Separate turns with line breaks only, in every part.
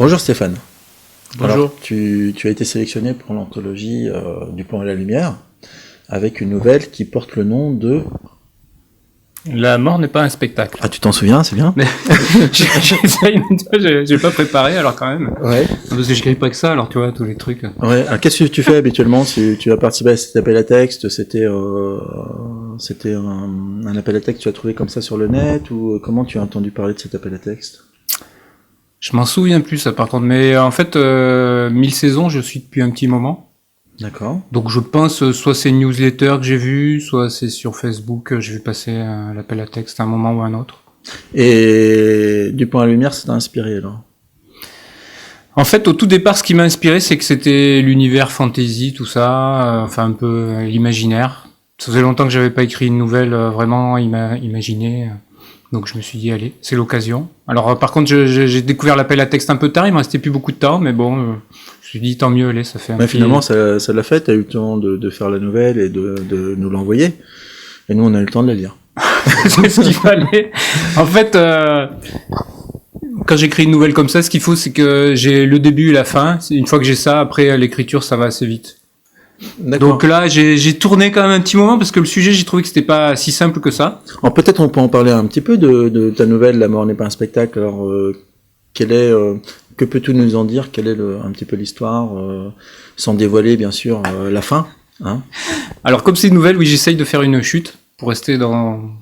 Bonjour Stéphane.
Bonjour.
Alors, tu as été sélectionné pour l'anthologie du Plomb et la Lumière avec une nouvelle qui porte le nom de...
La mort n'est pas un spectacle.
Ah, tu t'en souviens, c'est bien.
Mais j'ai pas préparé alors quand même.
Ouais.
Parce que j'écris pas que ça, alors tu vois, tous les trucs.
Ouais. Alors, qu'est-ce que tu fais habituellement si tu as participé à cet appel à texte? C'était un appel à texte que tu as trouvé comme ça sur le net, ou comment tu as entendu parler de cet appel à texte?
Je m'en souviens plus, ça par contre. Mais en fait, 1000 saisons, je suis depuis un petit moment.
D'accord.
Donc je pense, soit c'est une newsletter que j'ai vu, soit c'est sur Facebook, j'ai vu passer l'appel à texte à un moment ou à un autre.
Et du Plomb à la Lumière, ça t'a inspiré alors?
En fait, au tout départ, ce qui m'a inspiré, c'est que c'était l'univers fantasy, tout ça, enfin un peu l'imaginaire. Ça faisait longtemps que j'avais pas écrit une nouvelle vraiment imaginée. Donc je me suis dit, allez, c'est l'occasion. Alors par contre, j'ai découvert l'appel à texte un peu tard, il me restait plus beaucoup de temps, mais bon, je me suis dit, tant mieux, allez, ça fait un
Mais
petit...
finalement, ça l'a fait, t'as eu le temps de faire la nouvelle et de nous l'envoyer. Et nous, on a eu le temps de la lire.
C'est ce qu'il fallait. En fait, quand j'écris une nouvelle comme ça, ce qu'il faut, c'est que j'ai le début et la fin. Une fois que j'ai ça, après l'écriture, ça va assez vite.
D'accord.
Donc là, j'ai tourné quand même un petit moment parce que le sujet, j'ai trouvé que c'était pas si simple que ça.
Alors peut-être on peut en parler un petit peu de ta nouvelle La mort n'est pas un spectacle. Alors que peux-tu nous en dire? Quelle est un petit peu l'histoire, sans dévoiler bien sûr la fin, hein?
Alors comme c'est une nouvelle, oui, j'essaye de faire une chute pour rester dans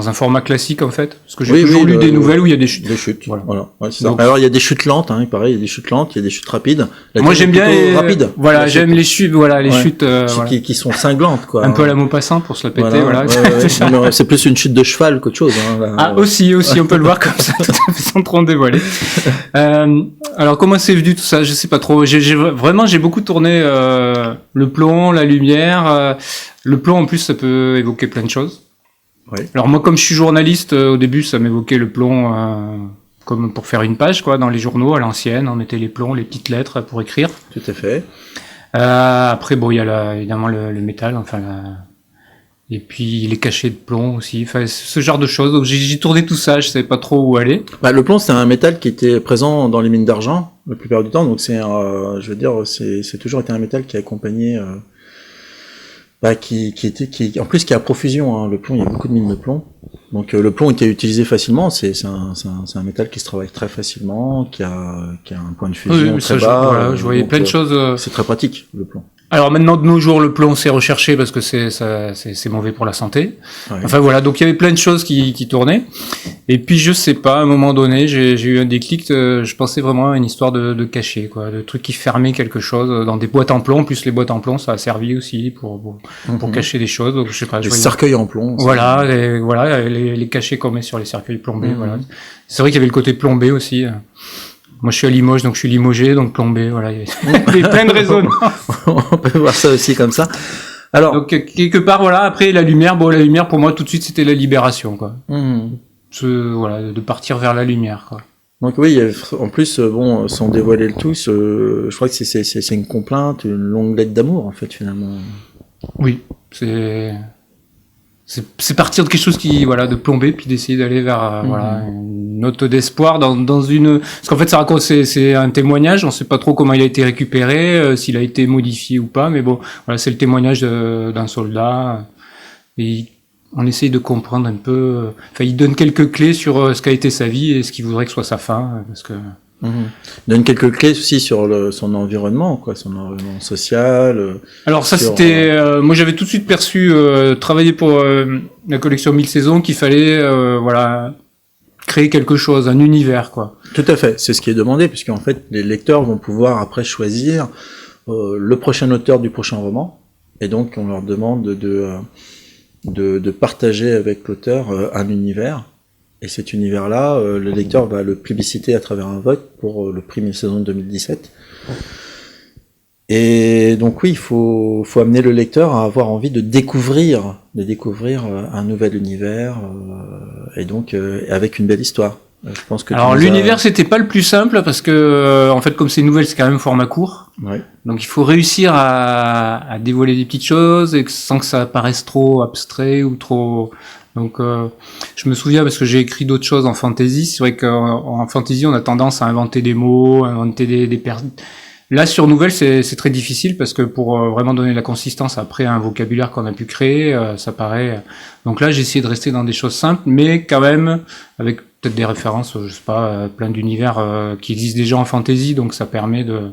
un format classique en fait, parce que j'ai toujours lu des nouvelles où il y a des chutes.
Des chutes, voilà. Ouais, c'est
Donc,
ça. Alors il y a des chutes lentes, hein, pareil, il y a des chutes lentes, il y a des chutes rapides.
Moi j'aime bien les
rapides.
Voilà, j'aime les chutes, voilà, les chutes
qui sont cinglantes, quoi.
Un peu à la Maupassant pour se la péter, voilà.
Ouais. Non, c'est plus une chute de cheval qu'autre chose. Hein, là.
Ah, aussi, on peut le voir comme ça, tout à fait, sans trop en dévoiler. Alors, comment c'est venu tout ça? Je sais pas trop. J'ai beaucoup tourné le plomb, la lumière. Le plomb, en plus, ça peut évoquer plein de choses.
Oui.
Alors moi, comme je suis journaliste, au début, ça m'évoquait le plomb comme pour faire une page, quoi, dans les journaux à l'ancienne. On mettait les plombs, les petites lettres pour écrire.
Tout à fait.
Après, bon, il y a évidemment le métal, enfin, et puis les cachets de plomb aussi, enfin, ce genre de choses. Donc j'ai tourné tout ça, je savais pas trop où aller.
Bah, le plomb, c'est un métal qui était présent dans les mines d'argent la plupart du temps. Donc c'est toujours été un métal qui a accompagné. En plus qui est à profusion, hein. Le plomb, il y a beaucoup de mines de plomb. Donc le plomb était utilisé facilement, c'est un métal qui se travaille très facilement, qui a un point de fusion très bas.
Voilà, je voyais plein de choses.
C'est très pratique, le plomb.
Alors maintenant de nos jours, le plomb c'est recherché parce que c'est mauvais pour la santé.
Ouais.
Enfin voilà, donc il y avait plein de choses qui tournaient. Et puis je sais pas, à un moment donné, j'ai eu un déclic. Je pensais vraiment à une histoire de cachet, quoi, de trucs qui fermaient quelque chose dans des boîtes en plomb. En plus les boîtes en plomb, ça a servi aussi pour cacher des choses. Donc je sais pas.
Les cercueils en plomb.
Voilà, les cachets qu'on met sur les cercueils plombés. Voilà. C'est vrai qu'il y avait le côté plombé aussi. Moi, je suis à Limoges, donc je suis limogé, donc plombé, voilà. Il y avait plein de raisonnements.
On peut voir ça aussi comme ça. Alors.
Donc, quelque part, voilà, après, la lumière, pour moi, tout de suite, c'était la libération, quoi. Voilà, de partir vers la lumière, quoi.
Donc oui, en plus, sans dévoiler le tout, je crois que c'est une complainte, une longue lettre d'amour, en fait, finalement.
Oui, c'est partir de quelque chose de plomber, puis d'essayer d'aller vers, une note d'espoir dans une, parce qu'en fait, ça raconte, c'est un témoignage, on sait pas trop comment il a été récupéré, s'il a été modifié ou pas, mais bon, voilà, c'est le témoignage d'un soldat, et on essaye de comprendre un peu, il donne quelques clés sur ce qu'a été sa vie et ce qu'il voudrait que soit sa fin, parce que...
Il donne quelques clés aussi sur son environnement, quoi, son environnement social.
Alors ça c'était, moi j'avais tout de suite perçu travailler pour la collection 1000 saisons qu'il fallait créer quelque chose, un univers, quoi.
Tout à fait, c'est ce qui est demandé, puisqu'en fait les lecteurs vont pouvoir après choisir le prochain auteur du prochain roman, et donc on leur demande de partager avec l'auteur un univers. Et cet univers-là, le lecteur va le plébisciter à travers un vote pour le prix 1000 saisons de 2017. Et donc oui, il faut amener le lecteur à avoir envie de découvrir un nouvel univers, et donc avec une belle histoire. Je pense que
alors l'univers c'était pas le plus simple parce que en fait comme c'est une nouvelle c'est quand même format court.
Ouais.
Donc il faut réussir à dévoiler des petites choses et sans que ça paraisse trop abstrait ou trop. Donc je me souviens parce que j'ai écrit d'autres choses en fantasy. C'est vrai qu'en fantasy on a tendance à inventer des mots, à inventer des Là sur nouvelle c'est très difficile parce que pour vraiment donner de la consistance après à un vocabulaire qu'on a pu créer, ça paraît. Donc là j'ai essayé de rester dans des choses simples, mais quand même avec peut-être des références, je sais pas, plein d'univers qui existent déjà en fantasy, donc ça permet de.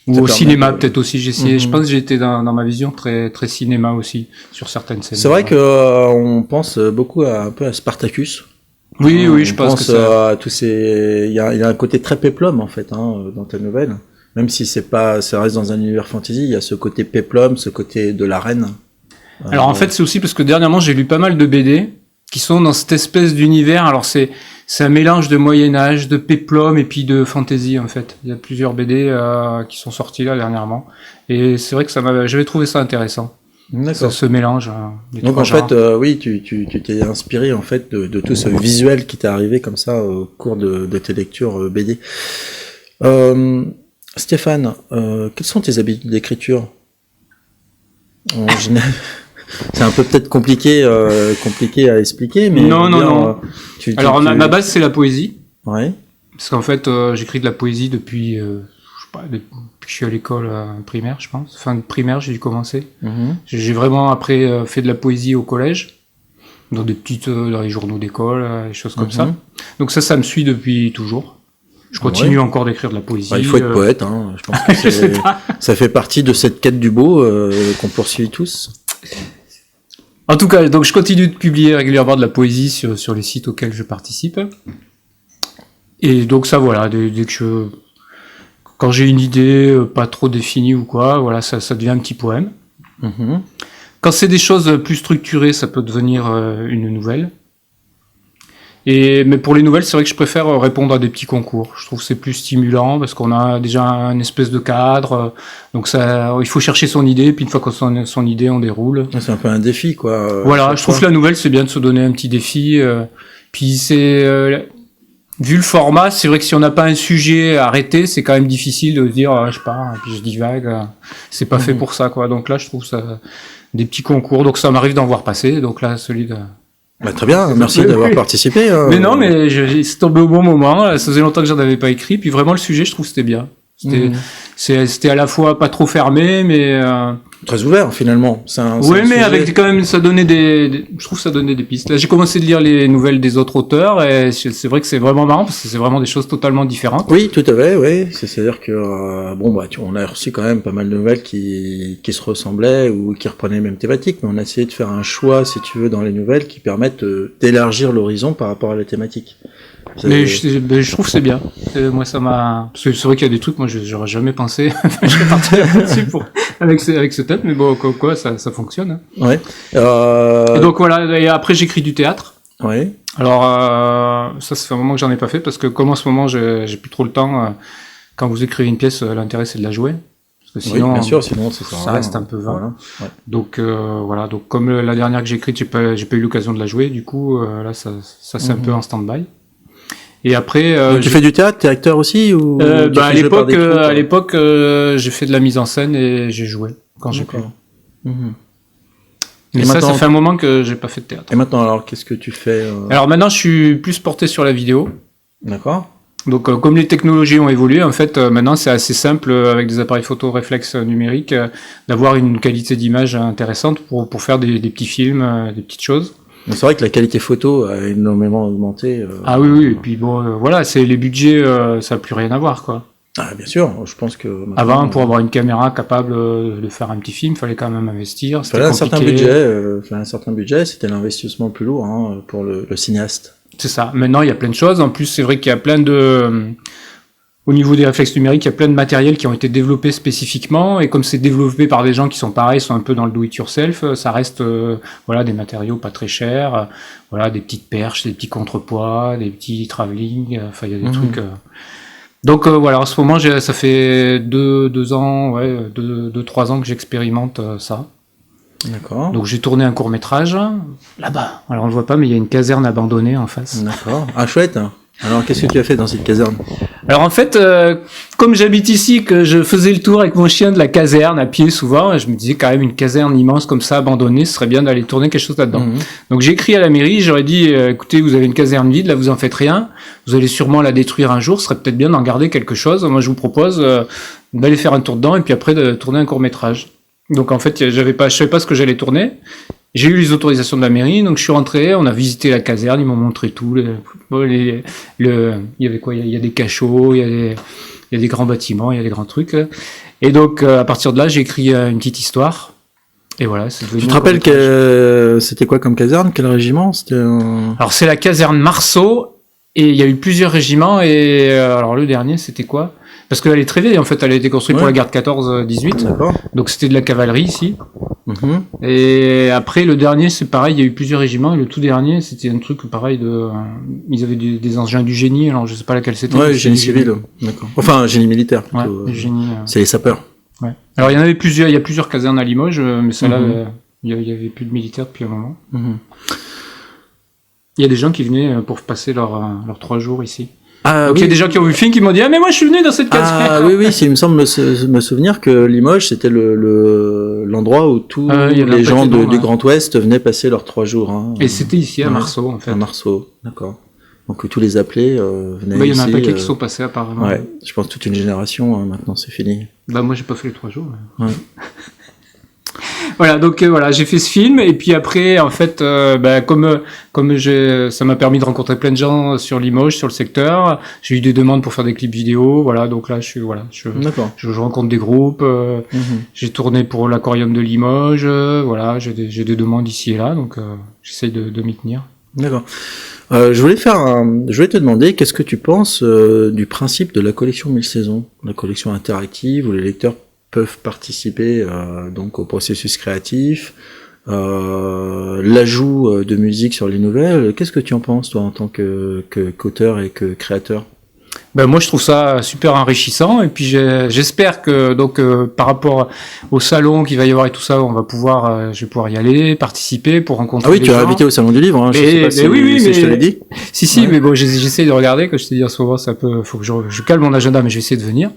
Ou au cinéma, peut-être aussi, j'ai essayé. Je pense que j'étais dans ma vision très cinéma aussi, sur certaines scènes.
C'est vrai que on pense beaucoup un peu à Spartacus.
Oui, je pense que
ça. À tous ces, il y a un côté très péplum en fait dans ta nouvelle. Même si ça reste dans un univers fantasy, il y a ce côté péplum, ce côté de l'arène.
Alors en fait, c'est aussi parce que dernièrement j'ai lu pas mal de BD qui sont dans cette espèce d'univers. Alors c'est un mélange de Moyen-Âge, de péplum et puis de fantasy en fait. Il y a plusieurs BD qui sont sortis là dernièrement. Et c'est vrai que j'avais trouvé ça intéressant.
D'accord.
Ce mélange.
Donc en fait, oui, tu t'es inspiré en fait de tout ce visuel qui t'est arrivé comme ça au cours de tes lectures BD. Stéphane, quelles sont tes habitudes d'écriture en général? C'est un peu peut-être compliqué à expliquer, mais
non. Alors ma base c'est la poésie.
Ouais.
Parce qu'en fait j'écris de la poésie depuis je sais pas, depuis que je suis à l'école primaire, je pense. Fin de primaire j'ai dû commencer. J'ai vraiment après fait de la poésie au collège, dans dans les journaux d'école, des choses comme ça. Donc ça me suit depuis toujours. Je continue encore d'écrire de la poésie.
Il faut être poète, hein. Je pense que ça fait partie de cette quête du beau qu'on poursuit tous.
En tout cas, donc je continue de publier régulièrement de la poésie sur les sites auxquels je participe. Et donc ça, voilà, dès que quand j'ai une idée pas trop définie ou quoi, voilà, ça devient un petit poème. Quand c'est des choses plus structurées, ça peut devenir une nouvelle. Mais pour les nouvelles, c'est vrai que je préfère répondre à des petits concours. Je trouve que c'est plus stimulant parce qu'on a déjà une espèce de cadre. Donc il faut chercher son idée, puis une fois qu'on a son idée, on déroule.
C'est un peu un défi, quoi.
Voilà, je trouve que la nouvelle, c'est bien de se donner un petit défi. Puis vu le format, c'est vrai que si on n'a pas un sujet arrêté, c'est quand même difficile de se dire, je pars, et puis je divague. C'est pas fait pour ça, quoi. Donc là, je trouve ça des petits concours. Donc ça m'arrive d'en voir passer. Donc là, celui de...
très bien, merci d'avoir participé.
Mais non, mais c'est tombé au bon moment. Ça faisait longtemps que j'en avais pas écrit. Puis vraiment, le sujet, je trouve que c'était bien. C'était à la fois pas trop fermé, mais
très ouvert finalement.
Oui, mais avec quand même, ça donnait je trouve que ça donnait des pistes. Là, j'ai commencé de lire les nouvelles des autres auteurs et c'est vrai que c'est vraiment marrant parce que c'est vraiment des choses totalement différentes.
Oui, tout à fait. Oui, c'est-à-dire que on a reçu quand même pas mal de nouvelles qui se ressemblaient ou qui reprenaient les mêmes thématiques, mais on a essayé de faire un choix, si tu veux, dans les nouvelles qui permettent d'élargir l'horizon par rapport à la thématique.
Mais je trouve que c'est bien. Moi, ça m'a... Parce que c'est vrai qu'il y a des trucs, moi, j'aurais jamais pensé. Je serais parti là-dessus avec ce thème, mais bon, quoi, ça fonctionne. Hein.
Ouais.
Et donc, voilà. Et après, j'écris du théâtre.
Ouais.
Alors, ça fait un moment que j'en ai pas fait, parce que comme en ce moment, j'ai plus trop le temps, quand vous écrivez une pièce, l'intérêt, c'est de la jouer. Parce que sinon,
bien sûr, sinon
ça reste un peu vain.
Voilà. Ouais.
Donc, voilà. Donc, comme la dernière que j'ai écrite, j'ai pas eu l'occasion de la jouer, du coup, là, ça c'est un peu en stand-by. Et après,
tu fais du théâtre, t'es acteur aussi ou
à l'époque, j'ai fait de la mise en scène et j'ai joué quand j'ai pu. Mais ça fait un moment que j'ai pas fait de théâtre.
Et maintenant, alors, qu'est-ce que tu fais
Alors maintenant, je suis plus porté sur la vidéo.
D'accord.
Donc, comme les technologies ont évolué, en fait, maintenant, c'est assez simple avec des appareils photo réflexes numériques d'avoir une qualité d'image intéressante pour faire des petits films, des petites choses.
C'est vrai que la qualité photo a énormément augmenté.
Ah oui, et puis bon, voilà, c'est les budgets, ça n'a plus rien à voir, quoi.
Ah bien sûr, je pense que...
Avant, pour avoir une caméra capable de faire un petit film, il fallait quand même investir.
Il fallait un certain budget, c'était l'investissement le plus lourd pour le cinéaste.
C'est ça. Maintenant, il y a plein de choses. En plus, c'est vrai qu'il y a plein de... Au niveau des réflexes numériques, il y a plein de matériels qui ont été développés spécifiquement, et comme c'est développé par des gens qui sont pareils, sont un peu dans le do-it-yourself, ça reste des matériaux pas très chers, des petites perches, des petits contrepoids, des petits travelling, il y a des trucs. Donc en ce moment, ça fait 2 ans, 2-3 ans que j'expérimente ça.
D'accord.
Donc j'ai tourné un court-métrage là-bas. Alors on le voit pas, mais il y a une caserne abandonnée en face.
D'accord. Ah chouette. Alors qu'est-ce que tu as fait dans cette caserne ?
Alors en fait, comme j'habite ici, que je faisais le tour avec mon chien de la caserne à pied souvent, je me disais quand même une caserne immense comme ça, abandonnée, ce serait bien d'aller tourner quelque chose là-dedans. Donc j'ai écrit à la mairie, j'aurais dit, écoutez, vous avez une caserne vide, là vous en faites rien, vous allez sûrement la détruire un jour, ce serait peut-être bien d'en garder quelque chose. Moi je vous propose d'aller faire un tour dedans et puis après de tourner un court-métrage. Donc en fait, je savais pas ce que j'allais tourner. J'ai eu les autorisations de la mairie, donc je suis rentré, on a visité la caserne, ils m'ont montré tout. Il y avait quoi? Il y a des cachots, il y a des grands bâtiments, il y a des grands trucs. Et donc à partir de là, j'ai écrit une petite histoire. Et voilà, c'est devenu.
Tu te rappelles que c'était quoi comme caserne? Quel régiment?
Alors c'est la caserne Marceau, et il y a eu plusieurs régiments, et alors le dernier c'était quoi? Parce qu'elle est très vieille en fait, elle a été construite pour la guerre de 14-18.
D'accord.
Donc c'était de la cavalerie ici. Et après le dernier c'est pareil, il y a eu plusieurs régiments, et le tout dernier c'était un truc pareil ils avaient des engins du génie, alors je sais pas laquelle c'était.
Ouais, génie civil, d'accord. Enfin, génie militaire plutôt.
Ouais, génie.
C'est les sapeurs.
Ouais. Alors il y en avait plusieurs, il y a plusieurs casernes à Limoges, mais celle-là, il y avait plus de militaires depuis un moment. Il y a des gens qui venaient pour passer leurs 3 jours ici.
Ah,
donc il y a des gens qui ont vu le film qui m'ont dit mais moi je suis venu dans cette caserne.
Ah oui, il me semble me souvenir que Limoges c'était l'endroit où tous les gens du Grand Ouest venaient passer leurs 3 jours. Hein.
Et c'était ici à Marceau en fait.
À Marceau, d'accord. Donc tous les appelés venaient ici.
Il y en a un paquet qui sont passés apparemment.
Ouais, je pense toute une génération maintenant c'est fini.
Bah moi j'ai pas fait les 3 jours. Mais... Ouais. Voilà, donc voilà, j'ai fait ce film, et puis après, en fait, comme ça m'a permis de rencontrer plein de gens sur Limoges, sur le secteur, j'ai eu des demandes pour faire des clips vidéo, voilà, donc là, je rencontre des groupes, j'ai tourné pour l'Aquarium de Limoges, voilà, j'ai des demandes ici et là, donc j'essaye de m'y tenir.
D'accord. Je voulais te demander, qu'est-ce que tu penses du principe de la collection 1000 saisons, la collection interactive où les lecteurs peuvent participer donc au processus créatif, l'ajout de musique sur les nouvelles. Qu'est-ce que tu en penses toi en tant qu'auteur et que créateur?
Moi je trouve ça super enrichissant, et puis j'espère que donc par rapport au salon qu'il va y avoir et tout ça, je vais pouvoir y aller, participer pour rencontrer des gens. Ah oui, tu
as invité au salon du livre, hein, je sais pas si je te l'ai dit.
Si, mais bon, j'essaie de regarder, que je t'ai dit en ce moment, faut que je calme mon agenda, mais je vais essayer de venir.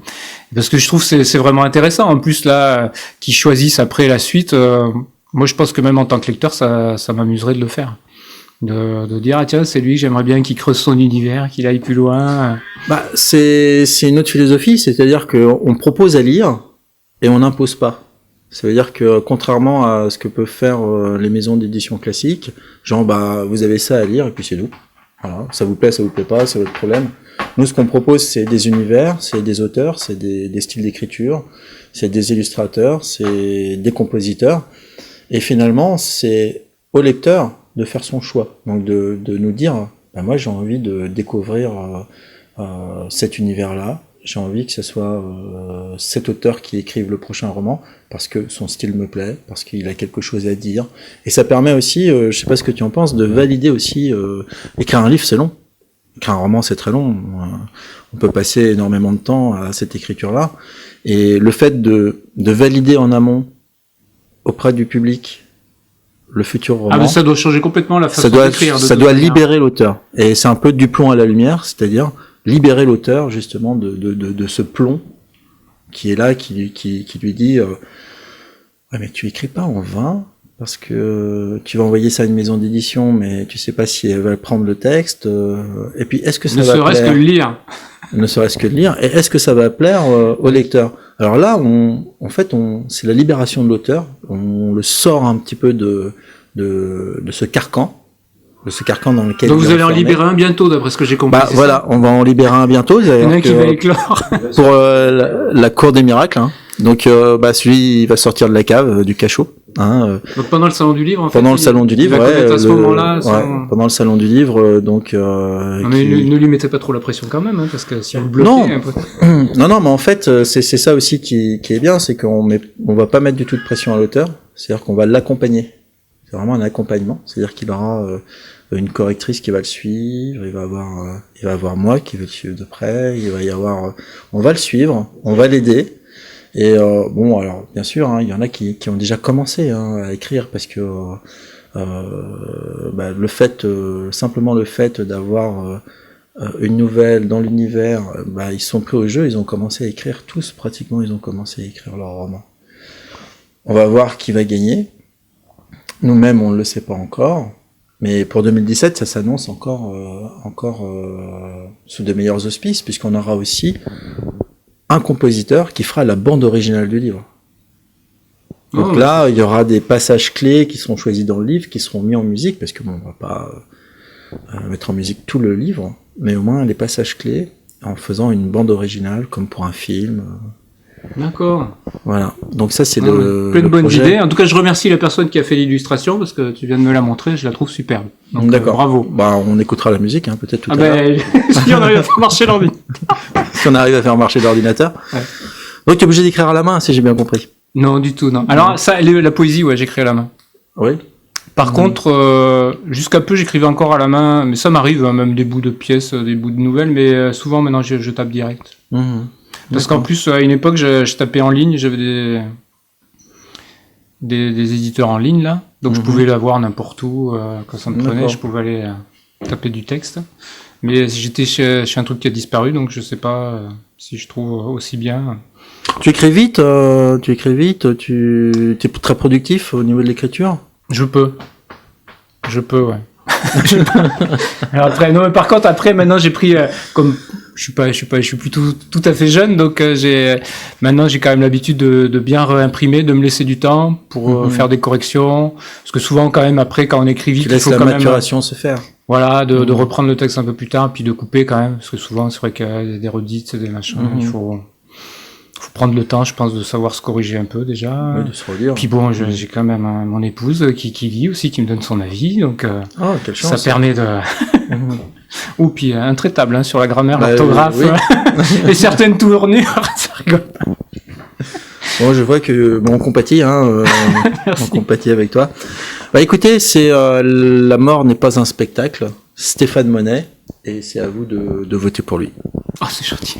Parce que je trouve que c'est vraiment intéressant. En plus là, qu'ils choisissent après la suite, moi je pense que même en tant que lecteur, ça m'amuserait de le faire. De dire tiens, c'est lui que j'aimerais bien qu'il creuse son univers, qu'il aille plus loin.
C'est une autre philosophie, c'est-à-dire qu'on propose à lire et on n'impose pas. Ça veut dire que contrairement à ce que peuvent faire les maisons d'édition classiques, genre vous avez ça à lire et puis c'est tout. Voilà, ça vous plaît pas, c'est votre problème. Nous, ce qu'on propose, c'est des univers, c'est des auteurs, c'est des styles d'écriture, c'est des illustrateurs, c'est des compositeurs, et finalement, c'est au lecteur de faire son choix, donc de nous dire moi j'ai envie de découvrir cet univers-là, j'ai envie que ce soit cet auteur qui écrive le prochain roman, parce que son style me plaît, parce qu'il a quelque chose à dire, et ça permet aussi, je sais pas ce que tu en penses, de valider aussi, écrire un livre c'est long, écrire un roman c'est très long, on peut passer énormément de temps à cette écriture-là, et le fait de valider en amont auprès du public le futur roman.
Mais ça doit changer complètement la façon d'écrire.
Ça doit libérer l'auteur. Et c'est un peu du plomb à la lumière, c'est-à-dire libérer l'auteur justement de ce plomb qui est là, qui lui dit mais tu écris pas en vain, parce que tu vas envoyer ça à une maison d'édition, mais tu sais pas si elle va prendre le texte. Et puis est-ce que ça va plaire ?
Ne serait-ce que le lire.
Ne serait-ce que le lire. Et est-ce que ça va plaire au lecteur ? Alors là, c'est la libération de l'auteur. On le sort un petit peu de ce carcan, dans lequel.
Donc vous allez en libérer un bientôt, d'après ce que j'ai compris.
Voilà, on va en libérer un bientôt.
Il y en a un qui va éclore.
Pour la cour des miracles. Hein. Donc celui il va sortir de la cave, du cachot. Hein,
donc pendant le salon du livre, en fait.
Pendant le salon du livre,
à ce moment-là.
Pendant le salon du livre, donc.
Mais ne lui mettez pas trop la pression quand même, hein, parce que si on le bloquait un peu.
Non, mais en fait, c'est ça aussi qui est bien, c'est qu'on va pas mettre du tout de pression à l'auteur, c'est-à-dire qu'on va l'accompagner. C'est vraiment un accompagnement, c'est-à-dire qu'il aura une correctrice qui va le suivre, il va avoir moi qui va le suivre de près, on va le suivre, on va l'aider. Et alors bien sûr, hein, il y en a qui ont déjà commencé à écrire, parce que simplement le fait d'avoir une nouvelle dans l'univers, bah, ils sont pris au jeu, ils ont commencé à écrire tous, pratiquement, ils ont commencé à écrire leur roman. On va voir qui va gagner. Nous-mêmes, on ne le sait pas encore. Mais pour 2017, ça s'annonce encore sous de meilleurs auspices, puisqu'on aura aussi un compositeur qui fera la bande originale du livre. Donc là, il y aura des passages clés qui seront choisis dans le livre, qui seront mis en musique, parce que bon, on va pas mettre en musique tout le livre, mais au moins les passages clés, en faisant une bande originale, comme pour un film.
D'accord.
Voilà. Donc ça, c'est
Plein de bonnes
projet.
idées. En tout cas, je remercie la personne qui a fait l'illustration, parce que tu viens de me la montrer, je la trouve superbe. Donc,
D'accord.
Bravo.
Bah, on écoutera la musique, hein, peut-être tout à l'heure.
Si on arrive à faire marcher l'ordi.
Si on arrive à faire marcher l'ordinateur.
Ouais.
Donc, tu es obligé d'écrire à la main, si j'ai bien compris.
Non, du tout, non. Alors, ça, la poésie, ouais, j'écris à la main.
Oui.
Par contre, jusqu'à peu, j'écrivais encore à la main, mais ça m'arrive, hein, même des bouts de pièces, des bouts de nouvelles, mais souvent, maintenant, je tape direct. Parce qu'en plus, à une époque, je tapais en ligne, j'avais des éditeurs en ligne, là, donc je pouvais l'avoir n'importe où, quand ça me prenait, je pouvais aller taper du texte. Mais j'étais chez un truc qui a disparu, donc je sais pas si je trouve aussi bien.
Tu écris vite, tu es très productif au niveau de l'écriture.
Je peux, ouais. Alors après, non, mais par contre, après, maintenant, j'ai pris, comme je suis plus tout à fait jeune, donc maintenant, j'ai quand même l'habitude de bien réimprimer, de me laisser du temps pour faire des corrections, parce que souvent, quand même, après, quand on écrit vite,
Tu laisses
il faut
la
quand même,
maturation se faire.
voilà, de reprendre le texte un peu plus tard, puis de couper quand même, parce que souvent, c'est vrai qu'il y a des redites, des machins, il faut prendre le temps, je pense, de savoir se corriger un peu déjà.
Oui, de se relire.
Puis bon, j'ai quand même mon épouse qui lit aussi, qui me donne son avis, donc
Oh, quelle chance.
ça permet de... Ou puis intraitable hein, sur la grammaire, l'orthographe,
oui.
et certaines tournures, ça rigole.
Bon, je vois que bon, on compatit, on compatit avec toi. Bah écoutez, c'est La mort n'est pas un spectacle. Stéphane Monet, et c'est à vous de voter pour lui.
Oh, c'est gentil.